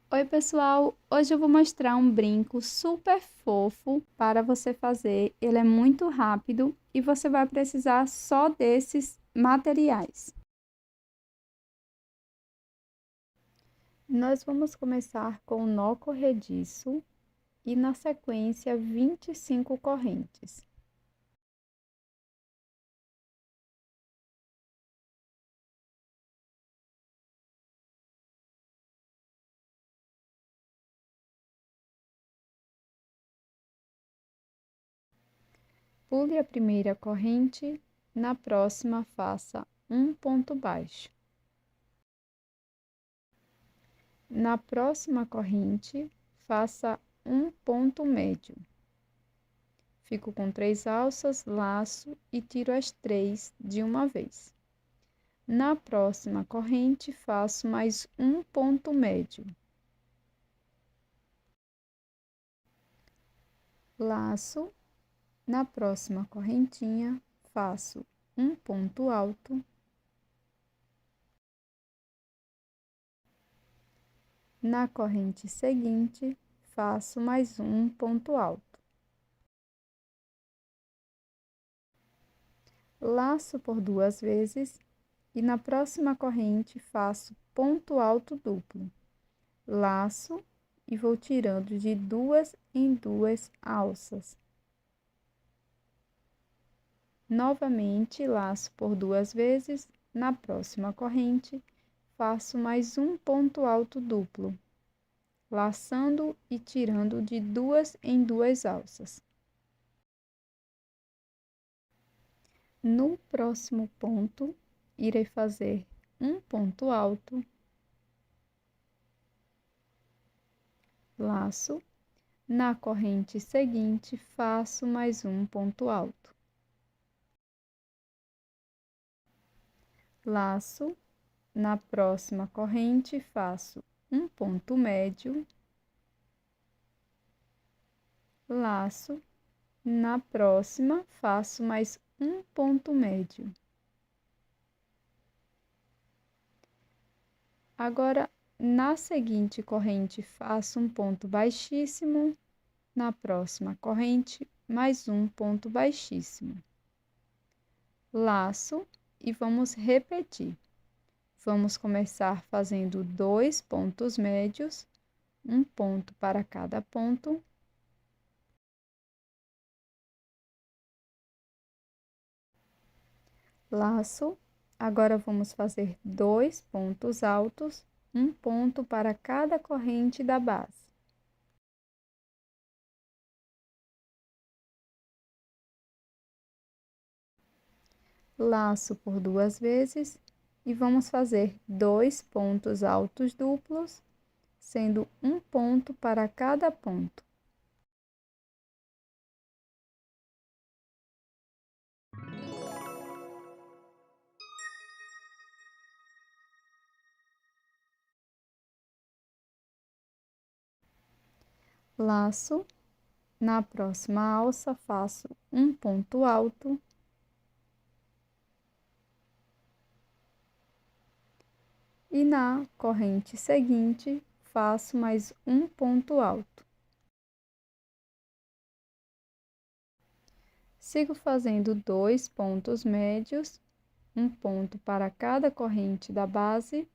Oi, pessoal! Hoje eu vou mostrar um brinco super fofo para você fazer. Ele é muito rápido e você vai precisar só desses materiais. Nós vamos começar com o nó corrediço e, na sequência, 25 correntes. Pule a primeira corrente, na próxima faça um ponto baixo. Na próxima corrente, faça um ponto médio. Fico com 3 alças, laço e tiro as 3 de uma vez. Na próxima corrente, faço mais um ponto médio. Laço. Na próxima correntinha, faço um ponto alto. Na corrente seguinte, faço mais um ponto alto. Laço por 2 vezes e na próxima corrente faço ponto alto duplo. Laço e vou tirando de 2 em 2 alças. Novamente, laço por 2 vezes, na próxima corrente, faço mais um ponto alto duplo, laçando e tirando de 2 em 2 alças. No próximo ponto, irei fazer um ponto alto, laço, na corrente seguinte, faço mais um ponto alto. Laço, na próxima corrente, faço um ponto médio, laço, na próxima, faço mais um ponto médio. Agora, na seguinte corrente, faço um ponto baixíssimo, na próxima corrente, mais um ponto baixíssimo. Laço e vamos repetir. Vamos começar fazendo 2 pontos médios, um ponto para cada ponto. Laço. Agora, vamos fazer 2 pontos altos, um ponto para cada corrente da base. Laço por 2 vezes e vamos fazer 2 pontos altos duplos, sendo um ponto para cada ponto. Laço, na próxima alça, faço um ponto alto. E na corrente seguinte, faço mais um ponto alto. Sigo fazendo 2 pontos médios, um ponto para cada corrente da base.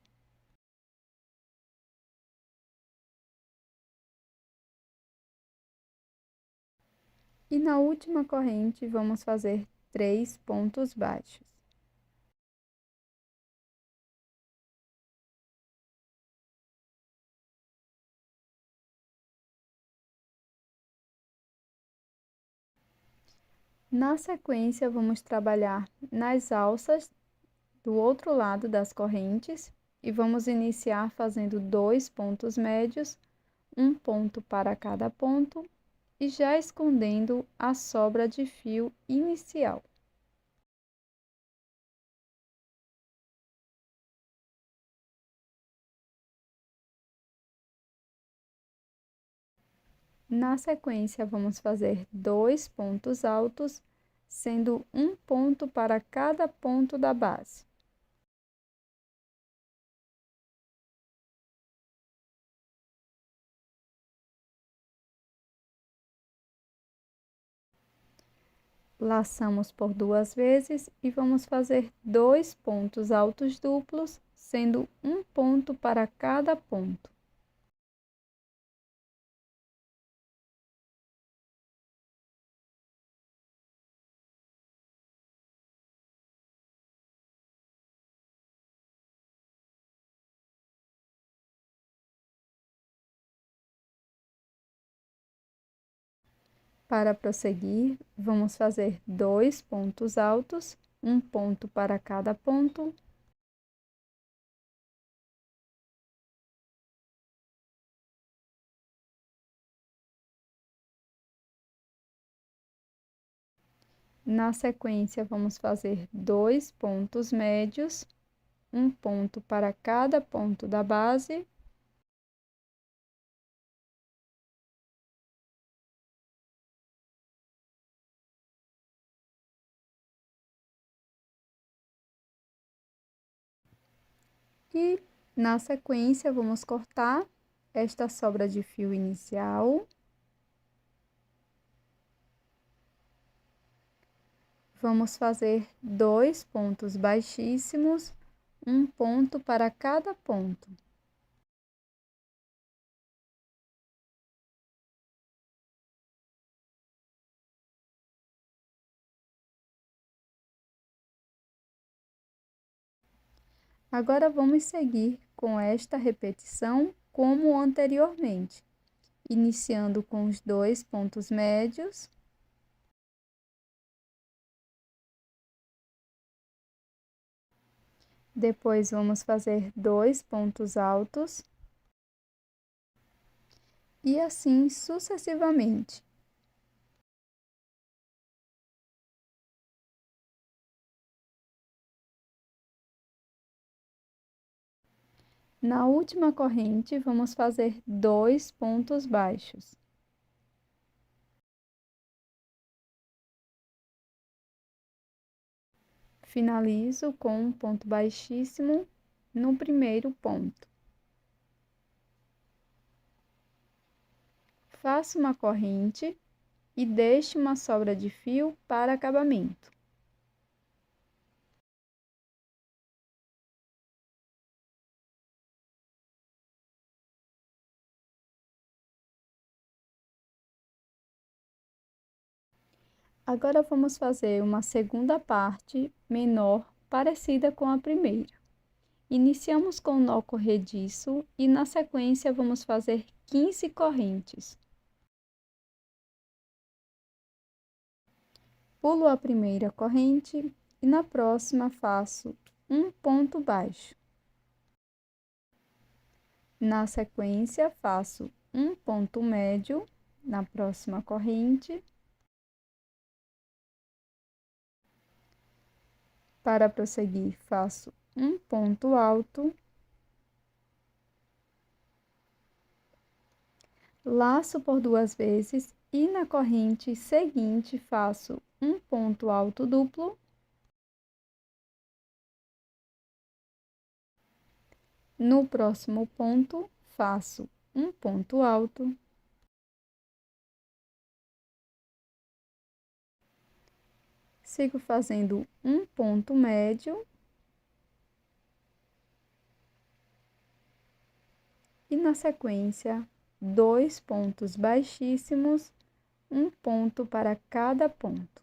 E na última corrente, vamos fazer 3 pontos baixos. Na sequência, vamos trabalhar nas alças do outro lado das correntes e vamos iniciar fazendo 2 pontos médios, um ponto para cada ponto e já escondendo a sobra de fio inicial. Na sequência, vamos fazer 2 pontos altos, sendo um ponto para cada ponto da base. Laçamos por 2 vezes e vamos fazer 2 pontos altos duplos, sendo um ponto para cada ponto. Para prosseguir, vamos fazer 2 pontos altos, um ponto para cada ponto. Na sequência, vamos fazer 2 pontos médios, um ponto para cada ponto da base. E, na sequência, vamos cortar esta sobra de fio inicial. Vamos fazer 2 pontos baixíssimos, um ponto para cada ponto. Agora, vamos seguir com esta repetição como anteriormente, iniciando com os 2 pontos médios. Depois, vamos fazer 2 pontos altos. E assim sucessivamente. Na última corrente, vamos fazer 2 pontos baixos. Finalizo com um ponto baixíssimo no primeiro ponto. Faço uma corrente e deixo uma sobra de fio para acabamento. Agora, vamos fazer uma segunda parte menor, parecida com a primeira. Iniciamos com o nó corrediço e, na sequência, vamos fazer 15 correntes. Pulo a primeira corrente e na próxima faço um ponto baixo. Na sequência, faço um ponto médio na próxima corrente. Para prosseguir, faço um ponto alto, laço por 2 vezes e na corrente seguinte faço um ponto alto duplo. No próximo ponto, faço um ponto alto. Sigo fazendo um ponto médio. E na sequência, 2 pontos baixíssimos, um ponto para cada ponto.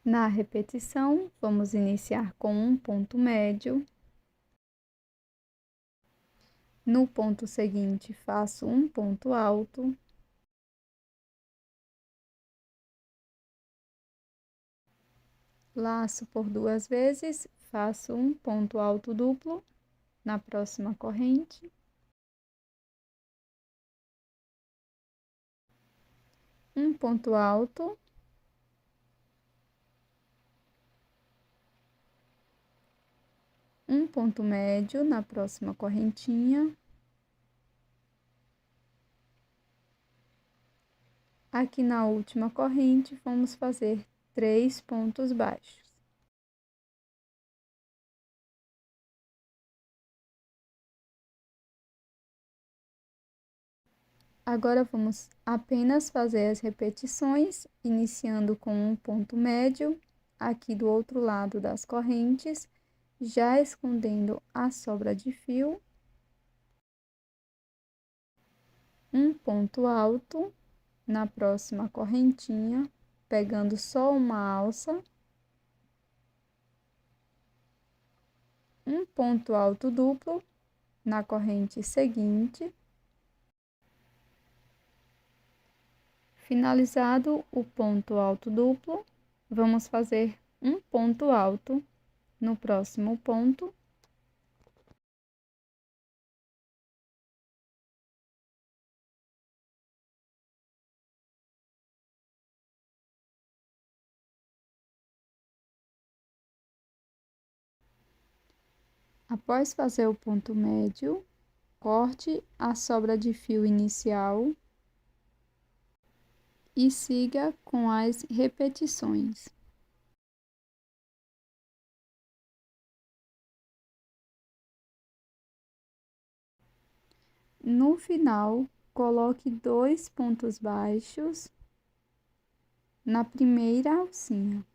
Na repetição, vamos iniciar com um ponto médio. No ponto seguinte, faço um ponto alto. Laço por 2 vezes, faço um ponto alto duplo na próxima corrente. Um ponto alto. Um ponto médio na próxima correntinha. Aqui na última corrente, vamos fazer 3 pontos baixos. Agora, vamos apenas fazer as repetições, iniciando com um ponto médio, aqui do outro lado das correntes, já escondendo a sobra de fio, um ponto alto na próxima correntinha, pegando só uma alça, um ponto alto duplo na corrente seguinte. Finalizado o ponto alto duplo, vamos fazer um ponto alto no próximo ponto. Após fazer o ponto médio, corte a sobra de fio inicial e siga com as repetições. No final, coloque 2 pontos baixos na primeira alcinha.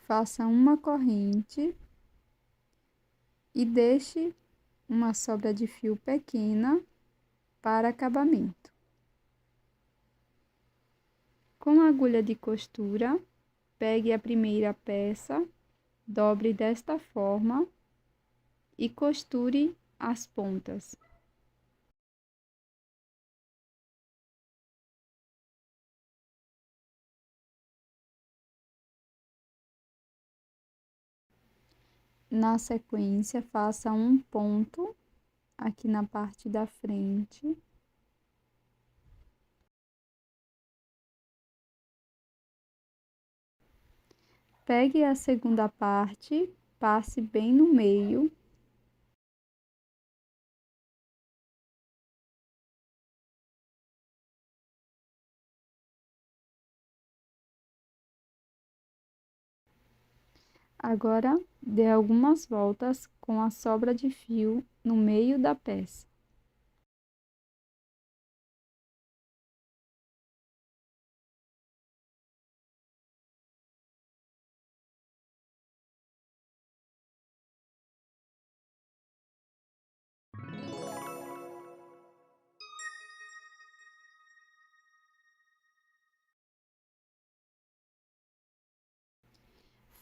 Faça uma corrente e deixe uma sobra de fio pequena para acabamento. Com a agulha de costura, pegue a primeira peça, dobre desta forma e costure as pontas. Na sequência, faça um ponto aqui na parte da frente. Pegue a segunda parte, passe bem no meio. Agora, dê algumas voltas com a sobra de fio no meio da peça.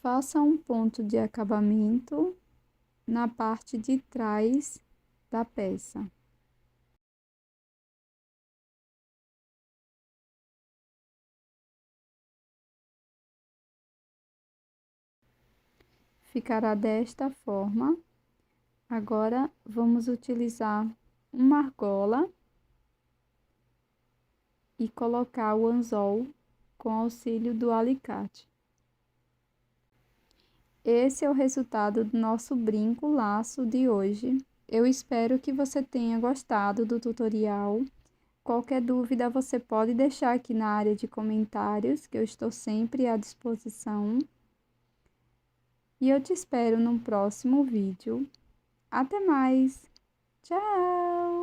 Faça um ponto de acabamento na parte de trás da peça. Ficará desta forma. Agora, vamos utilizar uma argola e colocar o anzol com auxílio do alicate. Esse é o resultado do nosso brinco laço de hoje. Eu espero que você tenha gostado do tutorial. Qualquer dúvida você pode deixar aqui na área de comentários, que eu estou sempre à disposição. E eu te espero no próximo vídeo. Até mais! Tchau!